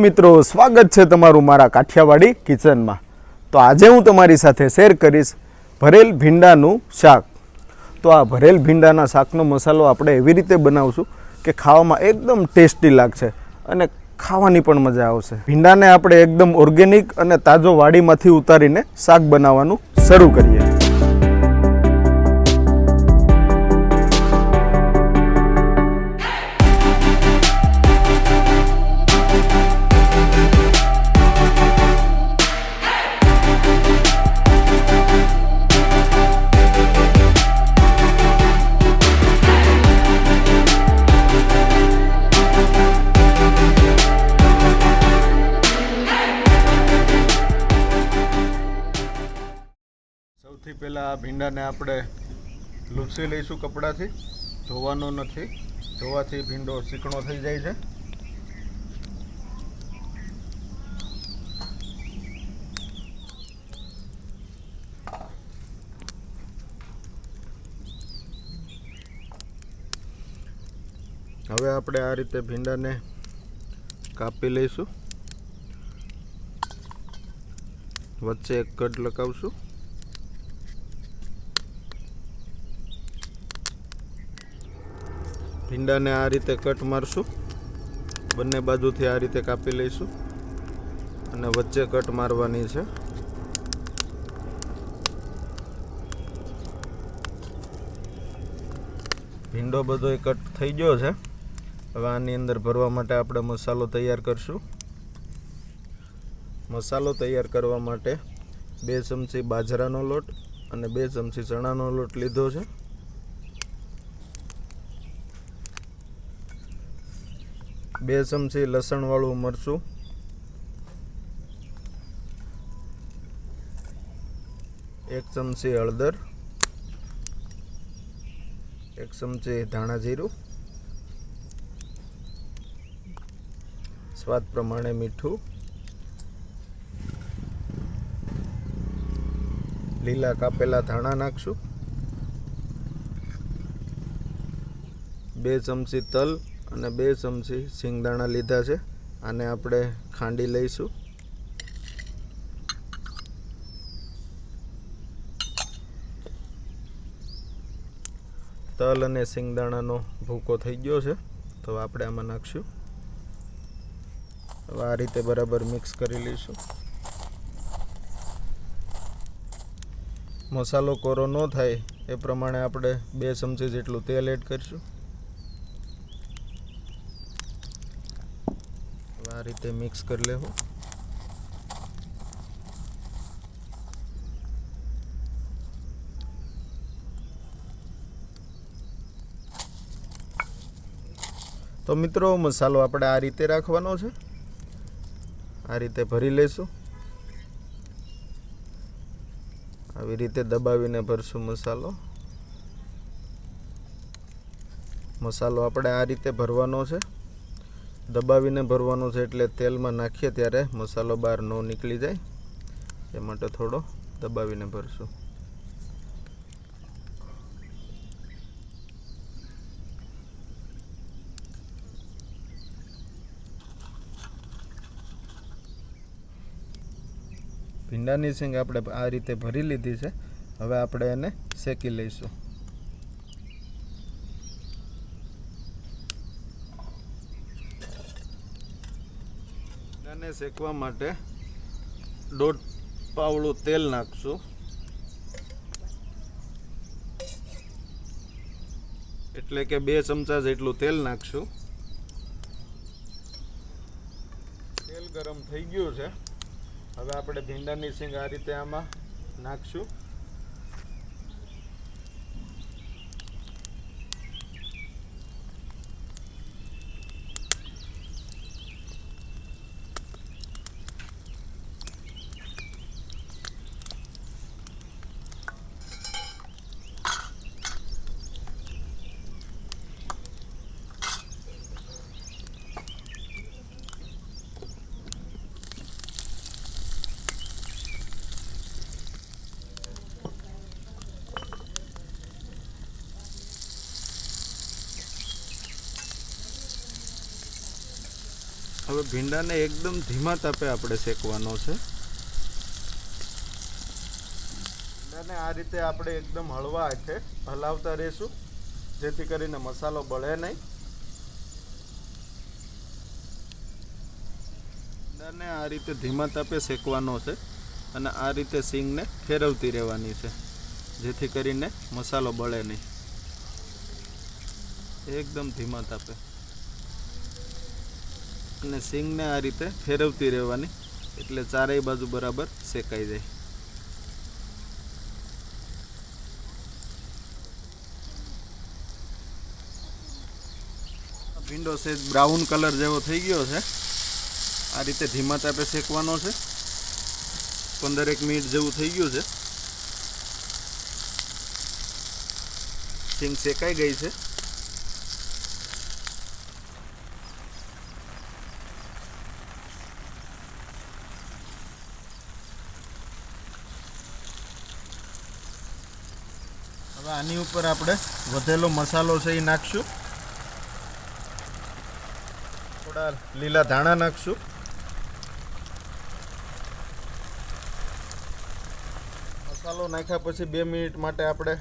મિત્રો, સ્વાગત છે તમારું મારા કાઠિયાવાડી કિચનમાં। તો આજે હું તમારી સાથે શેર કરીશ ભરેલ ભીંડાનું શાક। તો આ ભરેલ ભીંડાના શાકનો મસાલો આપણે એવી રીતે બનાવશું કે ખાવામાં એકદમ ટેસ્ટી લાગશે અને ખાવાની પણ મજા આવશે। ભીંડાને આપણે એકદમ ઓર્ગેનિક અને તાજો વાડીમાંથી ઉતારીને શાક બનાવવાનું શરૂ કરીએ। સૌથી પહેલાં આ ભીંડાને આપણે લૂછી લઈશું કપડાથી। ધોવાનો નથી, ધોવાથી ભીંડો ચીકણો થઈ જાય છે। હવે આપણે આ રીતે ભીંડાને કાપી લઈશું, વચ્ચે એક કટ લગાવશું। ભીંડાને આ રીતે કટ મારશું, બંને બાજુથી આ રીતે કાપી લઈશું અને વચ્ચે કટ મારવાની છે। ભીંડો બધો કટ થઈ ગયો છે। હવે આની અંદર ભરવા માટે આપણે મસાલો તૈયાર કરશું। મસાલો તૈયાર કરવા માટે 2 ચમચી બાજરાનો લોટ અને 2 ચમચી ચણાનો લોટ લીધો છે। 2 ચમચી લસણવાળું મરચું, 1 ચમચી હળદર, 1 ચમચી ધાણા જીરું, સ્વાદ પ્રમાણે મીઠું, લીલા કાપેલા ધાણા નાખશું, 2 ચમચી તલ અને 2 ચમચી સિંગદાણા લીધા છે। આને આપણે ખાંડી લઈશું। તલ અને સિંગદાણાનો ભૂકો થઈ ગયો છે, તો આપણે આમાં નાખશું। હવે આ રીતે બરાબર મિક્સ કરી લઈશું। મસાલો કોરો ન થાય એ પ્રમાણે આપણે 2 ચમચી જેટલું તેલ એડ કરીશું। આ રીતે મિક્સ કરી લેવું। તો મિત્રો, મસાલો આપણે આ રીતે રાખવાનો છે, આ રીતે ભરી લઈશું। આવી રીતે દબાવીને ભરશું મસાલો। મસાલો આપણે આ રીતે ભરવાનો છે, દબાવીને ભરવાનો છે, એટલે તેલમાં નાખીએ ત્યારે મસાલો બહાર ન નીકળી જાય એ માટે થોડો દબાવીને ભરશું। ભીંડાની સિંગ આપણે આ રીતે ભરી લીધી છે। હવે આપણે એને શેકી લઈશું। ભીંડાને શેકવા માટે 1.5 પાવડું તેલ નાખશું, એટલે કે 2 ચમચા જેટલું તેલ નાખશું। તેલ ગરમ થઈ ગયું છે। હવે આપણે ભીંડાની સિંગ આ રીતે આમાં નાખશું। હવે ભીંડાને એકદમ ધીમા તાપે આપણે શેકવાનો છે. ભીંડાને આ રીતે આપણે એકદમ હળવા હાથે હલાવતા રહીશું, જેથી કરીને મસાલો બળે નહીં. ભીંડાને આ રીતે ધીમા તાપે શેકવાનો છે અને આ રીતે સિંગને ફેરવતી રહેવાની છે, જેથી કરીને મસાલો બળે નહીં. એકદમ ધીમા તાપે અને સિંગને આ રીતે ફેરવતી રહેવાની, એટલે ચારેય બાજુ બરાબર શેકાઈ જાય. ભીંડો સેજ બ્રાઉન કલર જેવો થઈ ગયો છે. આ રીતે ધીમા તાપે શેકવાનો છે. 15 મિનિટ જેવું થઈ ગયું છે. સિંગ શેકાઈ ગઈ છે. હવે આની ઉપર આપણે વધેલો મસાલો છે એ નાખશું. થોડા લીલા ધાણા નાખશું. મસાલો નાખ્યા પછી 2 મિનિટ માટે આપણે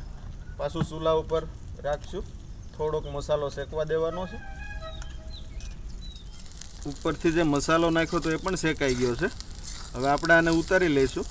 પાછું ચૂલા ઉપર રાખશું. થોડોક મસાલો શેકવા દેવાનો છે. ઉપરથી જે મસાલો નાખ્યો તો એ પણ શેકાઈ ગયો છે. હવે આપણે આને ઉતારી લઈશું.